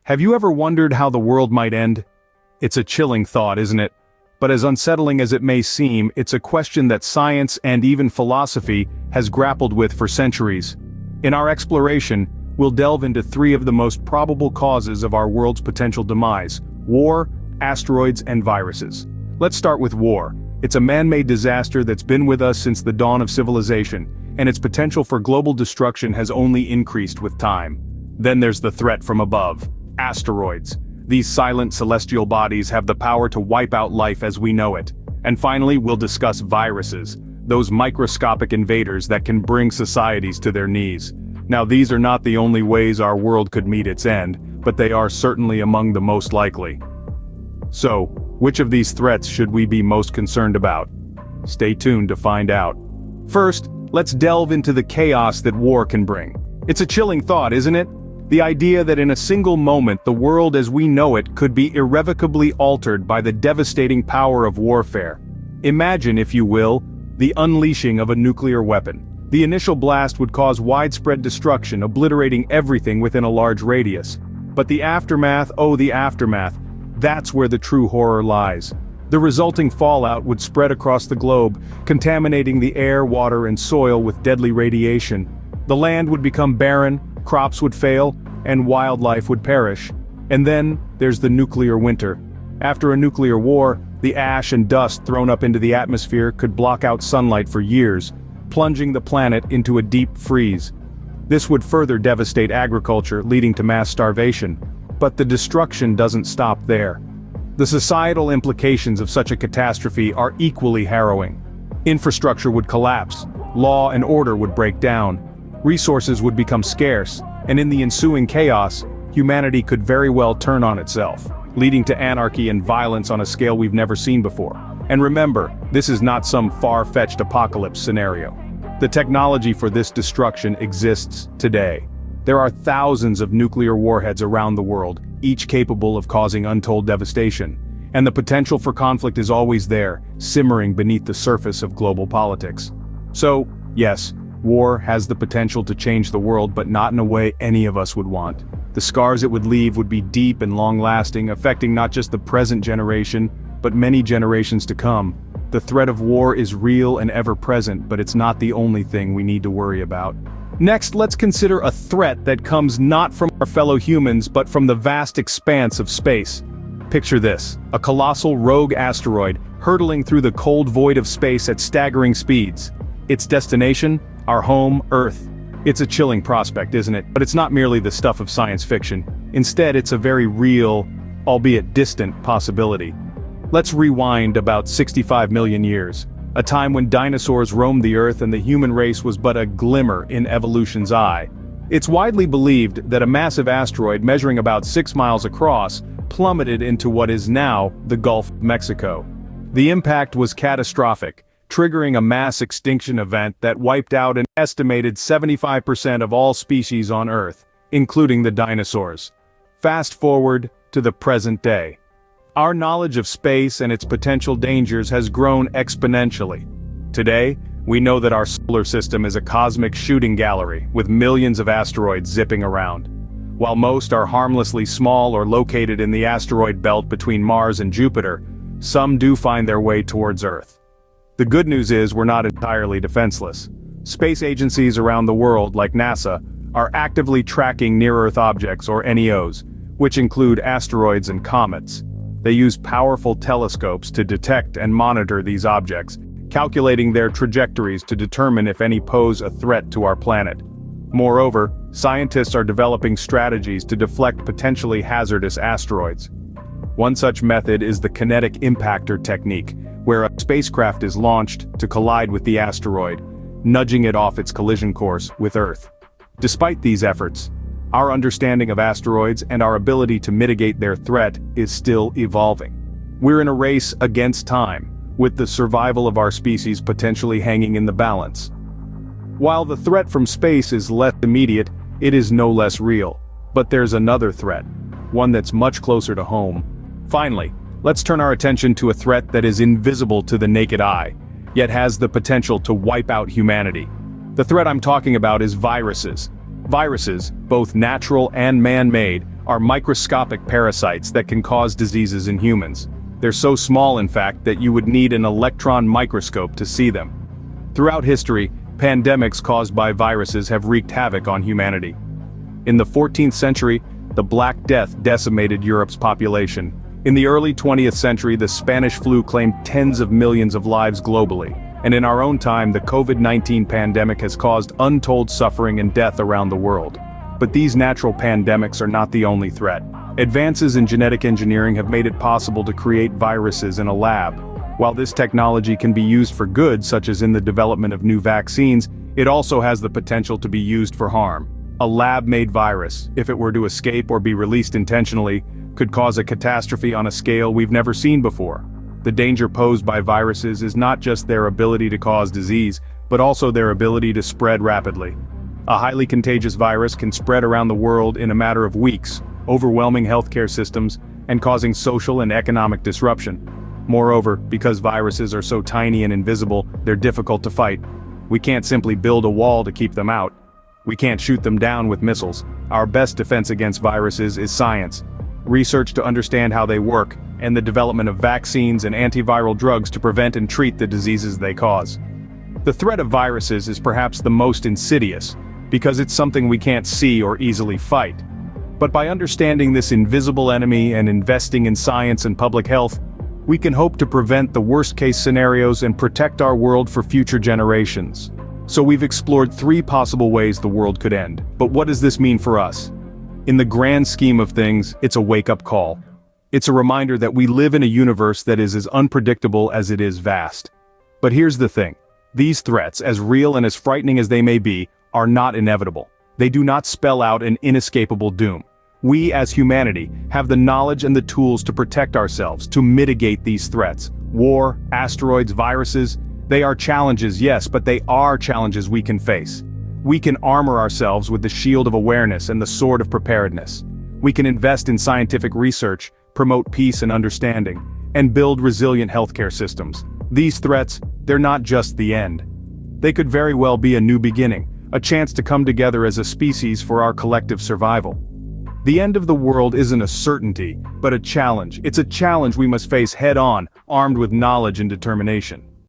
Have you ever wondered how the world might end? It's a chilling thought, isn't it? But as unsettling as it may seem, it's a question that science and even philosophy has grappled with for centuries. In our exploration, we'll delve into three of the most probable causes of our world's potential demise: war, asteroids, and viruses. Let's start with war. It's a man-made disaster that's been with us since the dawn of civilization, and its potential for global destruction has only increased with time. Then there's the threat from above: asteroids. These silent celestial bodies have the power to wipe out life as we know it. And finally, we'll discuss viruses, those microscopic invaders that can bring societies to their knees. Now, these are not the only ways our world could meet its end, but they are certainly among the most likely. So, which of these threats should we be most concerned about? Stay tuned to find out. First, let's delve into the chaos that war can bring. It's a chilling thought, isn't it? The idea that in a single moment the world as we know it could be irrevocably altered by the devastating power of warfare. Imagine, if you will, the unleashing of a nuclear weapon. The initial blast would cause widespread destruction, obliterating everything within a large radius. But the aftermath, oh the aftermath, that's where the true horror lies. The resulting fallout would spread across the globe, contaminating the air, water, and soil with deadly radiation. The land would become barren, crops would fail, and wildlife would perish. And then, there's the nuclear winter. After a nuclear war, the ash and dust thrown up into the atmosphere could block out sunlight for years, plunging the planet into a deep freeze. This would further devastate agriculture, leading to mass starvation. But the destruction doesn't stop there. The societal implications of such a catastrophe are equally harrowing. Infrastructure would collapse, law and order would break down, resources would become scarce, and in the ensuing chaos, humanity could very well turn on itself, leading to anarchy and violence on a scale we've never seen before. And remember, this is not some far-fetched apocalypse scenario. The technology for this destruction exists today. There are thousands of nuclear warheads around the world, each capable of causing untold devastation. And the potential for conflict is always there, simmering beneath the surface of global politics. So, yes, war has the potential to change the world, but not in a way any of us would want. The scars it would leave would be deep and long-lasting, affecting not just the present generation, but many generations to come. The threat of war is real and ever-present, but it's not the only thing we need to worry about. Next, let's consider a threat that comes not from our fellow humans, but from the vast expanse of space. Picture this: a colossal rogue asteroid hurtling through the cold void of space at staggering speeds. Its destination? Our home, Earth. It's a chilling prospect, isn't it? But it's not merely the stuff of science fiction. Instead, it's a very real, albeit distant, possibility. Let's rewind about 65 million years, a time when dinosaurs roamed the Earth and the human race was but a glimmer in evolution's eye. It's widely believed that a massive asteroid measuring about 6 miles across plummeted into what is now the Gulf of Mexico. The impact was catastrophic, triggering a mass extinction event that wiped out an estimated 75% of all species on Earth, including the dinosaurs. Fast forward to the present day. Our knowledge of space and its potential dangers has grown exponentially. Today, we know that our solar system is a cosmic shooting gallery with millions of asteroids zipping around. While most are harmlessly small or located in the asteroid belt between Mars and Jupiter, some do find their way towards Earth. The good news is we're not entirely defenseless. Space agencies around the world, like NASA, are actively tracking near-Earth objects, or NEOs, which include asteroids and comets. They use powerful telescopes to detect and monitor these objects, calculating their trajectories to determine if any pose a threat to our planet. Moreover, scientists are developing strategies to deflect potentially hazardous asteroids. One such method is the kinetic impactor technique, where a spacecraft is launched to collide with the asteroid, nudging it off its collision course with Earth. Despite these efforts, our understanding of asteroids and our ability to mitigate their threat is still evolving. We're in a race against time, with the survival of our species potentially hanging in the balance. While the threat from space is less immediate, it is no less real. But there's another threat, one that's much closer to home. Finally, let's turn our attention to a threat that is invisible to the naked eye, yet has the potential to wipe out humanity. The threat I'm talking about is viruses. Viruses, both natural and man-made, are microscopic parasites that can cause diseases in humans. They're so small, in fact, that you would need an electron microscope to see them. Throughout history, pandemics caused by viruses have wreaked havoc on humanity. In the 14th century, the Black Death decimated Europe's population. In the early 20th century, the Spanish flu claimed tens of millions of lives globally. And in our own time, the COVID-19 pandemic has caused untold suffering and death around the world. But these natural pandemics are not the only threat. Advances in genetic engineering have made it possible to create viruses in a lab. While this technology can be used for good, such as in the development of new vaccines, it also has the potential to be used for harm. A lab-made virus, if it were to escape or be released intentionally, could cause a catastrophe on a scale we've never seen before. The danger posed by viruses is not just their ability to cause disease, but also their ability to spread rapidly. A highly contagious virus can spread around the world in a matter of weeks, overwhelming healthcare systems and causing social and economic disruption. Moreover, because viruses are so tiny and invisible, they're difficult to fight. We can't simply build a wall to keep them out. We can't shoot them down with missiles. Our best defense against viruses is science, research to understand how they work, and the development of vaccines and antiviral drugs to prevent and treat the diseases they cause. The threat of viruses is perhaps the most insidious, because it's something we can't see or easily fight. But by understanding this invisible enemy and investing in science and public health, we can hope to prevent the worst-case scenarios and protect our world for future generations. So we've explored 3 possible ways the world could end. But what does this mean for us? In the grand scheme of things, it's a wake-up call. It's a reminder that we live in a universe that is as unpredictable as it is vast. But here's the thing. These threats, as real and as frightening as they may be, are not inevitable. They do not spell out an inescapable doom. We, as humanity, have the knowledge and the tools to protect ourselves, to mitigate these threats. War, asteroids, viruses, they are challenges, yes, but they are challenges we can face. We can armor ourselves with the shield of awareness and the sword of preparedness. We can invest in scientific research, promote peace and understanding, and build resilient healthcare systems. These threats, they're not just the end. They could very well be a new beginning, a chance to come together as a species for our collective survival. The end of the world isn't a certainty, but a challenge. It's a challenge we must face head-on, armed with knowledge and determination.